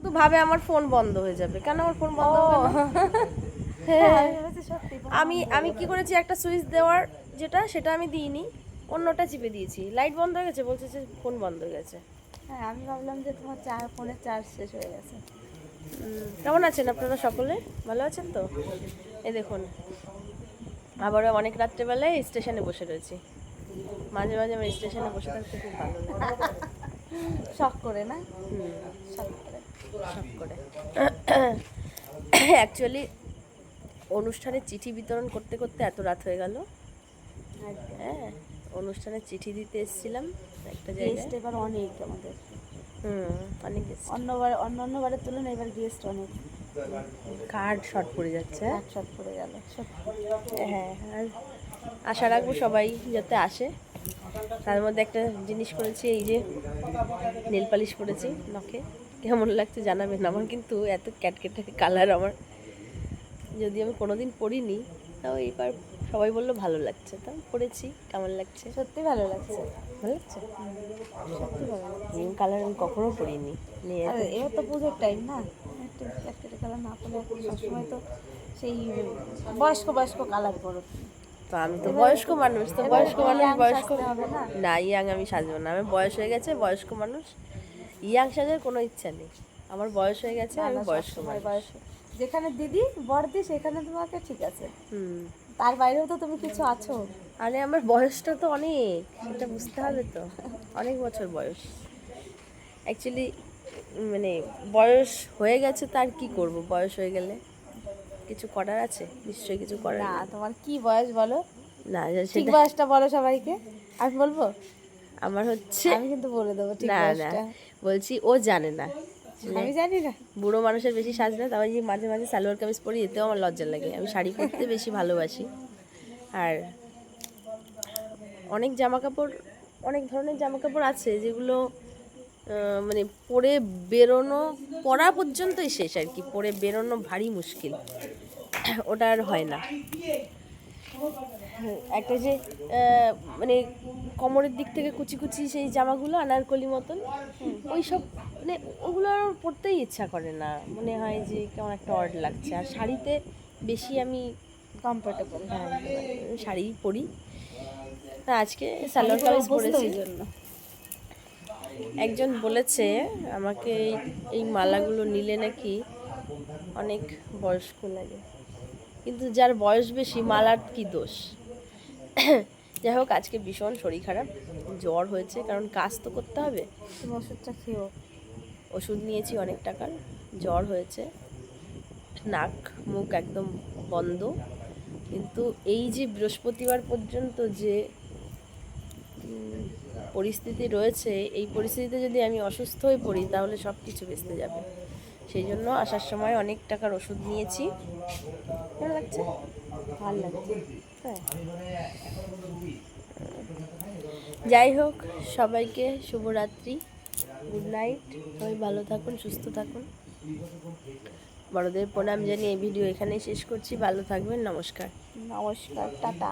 তো ভাবে আমার ফোন বন্ধ হয়ে যাবে, কেন আমার ফোন বন্ধ হবে না? হ্যাঁ, আমি আমি কি করেছি, একটা সুইচ দেওয়ার সেটা আমি দিইনি, অন্যটা চিপে দিয়েছি, লাইট বন্ধ হয়ে গেছে, বলছে যে ফোন বন্ধ হয়ে গেছে। হ্যাঁ, আমি ভাবলাম যে তোমার ফোনের চার্জ শেষ হয়ে গেছে। কেমন আছেন আপনারা সকলে? ভালো আছেন তো? এই দেখুন, আবারও অনেক রাত্রেবেলায় স্টেশনে বসে রয়েছি। মাঝে মাঝে আমার স্টেশনে বসে থাকতে খুব ভালো লাগে। শখ করে না? শখ করে। শখ করে। অ্যাকচুয়ালি অনুষ্ঠানে চিঠি বিতরণ করতে করতে এত রাত হয়ে গেল। হ্যাঁ, অনুষ্ঠানে চিঠি দিতে এসেছিলাম একটা জায়গায়। গেস্ট এবার অনেক আমাদের। অনেক গেস্ট। অন্যান্য বারের তুলনায় এবার গেস্ট অনেক। কার্ড শর্ট পড়ে যাচ্ছে। শর্ট পড়ে গেল। হ্যাঁ, আর আশা রাখবো সবাই যাতে আসে। তার মধ্যে একটা জিনিস করেছি, এই যে নেল পালিশ করেছি নখে, কেমন লাগছে জানাবেন। আমার কিন্তু এত ক্যাটকেটে কালার আমার, যদি আমি কোনোদিন পরিনি, তাও এইবার সবাই বললো ভালো লাগছে, তাও পরেছি। কেমন লাগছে? সত্যি ভালো লাগছে। ভালো লাগছে। সত্যি ভালো লাগছে। গ্রিন কালার আমি কখনো পরিনি। নিয়ে আর এবার তো পুজোর টাইম না, একটু ক্যাটকেটে কালার না করলে সবসময় তো সেই বয়স্ক কালার করো। তো আমি তো বয়স্ক মানুষ, তো বয়স্ক মানুষ বয়স্ক হবে না। না, ইয়াং আমি সাজবো না, আমি বয়স হয়ে গেছে, বয়স্ক মানুষ। ইয়াং সাজার কোনো ইচ্ছা নেই, আমার বয়স হয়ে গেছে, আমি বয়স্ক মানুষ। বয়স্ক যেখানে দিদি বড়দি সেখানে তোমাকে ঠিক আছে, হুম, তার বাইরেও তো তুমি কিছু আছো। আরে আমার বয়সটা তো অনেক, সেটা বুঝতে হবে তো, অনেক বছর বয়স। অ্যাকচুয়ালি মানে বয়স হয়ে গেছে, তার কি করব? বয়স হয়ে গেলে কিছু করার আছে? নিশ্চয়ই কিছু করার না, নেই। তোমার কি বয়স বলো, না, ঠিক সেটা বয়সটা বলো সবাইকে। আমি বলবো, আমার হচ্ছে, আমি কিন্তু বলে দেবো ঠিক না না, বয়সটা। বলছি ও জানে না। আমি জানি না। বুড়ো মানুষের বেশি সাজ না, তাও যে মাঝে মাঝে সালোয়ার কামিজ পরি, এতেও আমার লজ্জা লাগে। আমি শাড়ি পরতে বেশি ভালোবাসি। আর অনেক জামা কাপড়, অনেক ধরনের জামা কাপড় আছে যেগুলো মানে পরে বেরোনো, পরা পর্যন্তই শেষ আর কি, পরে বেরোনো ভারী মুশকিল, ওটা আর হয় না। একটা যে মানে কোমরের দিক থেকে কুচি কুচি সেই জামাগুলো আনারকলি মতন, ওই সব মানে ওগুলো আর পরতেই ইচ্ছা করে না, মনে হয় যে কেমন একটা অড লাগছে। আর শাড়িতে বেশি আমি কমফোর্টেবল। হ্যাঁ, শাড়ি পরি। তা আজকে সালোয়ার কামিজ পরেছি। একজন বলেছে আমাকে, এই মালাগুলো নিলে নাকি অনেক বয়স্ক লাগে, কিন্তু যার বয়স বেশি মালার কি দোষ? যাই হোক, আজকে ভীষণ শরীর খারাপ, জ্বর হয়েছে, কারণ কাজ তো করতে হবে। তুমি ওষুধটা খেও। ওষুধ নিয়েছি অনেক টাকার, জ্বর হয়েছে, নাক মুখ একদম বন্ধ। কিন্তু এই যে বৃহস্পতিবার পর্যন্ত যে পরিস্থিতি রয়েছে, এই পরিস্থিতিতে যদি আমি অসুস্থ হয়ে পড়ি, তাহলে সব কিছু বেঁচতে যাবে। সেই জন্য আসার সময় অনেক টাকার ওষুধ নিয়েছি। ভালো লাগছে, ভালো লাগছে। হ্যাঁ। যাই হোক, সবাইকে শুভরাত্রি, গুড নাইট। সবাই ভালো থাকুন, সুস্থ থাকুন। বড়দের প্রণাম জানিয়ে এই ভিডিও এখানেই শেষ করছি। ভালো থাকবেন, নমস্কার। নমস্কার, টাটা।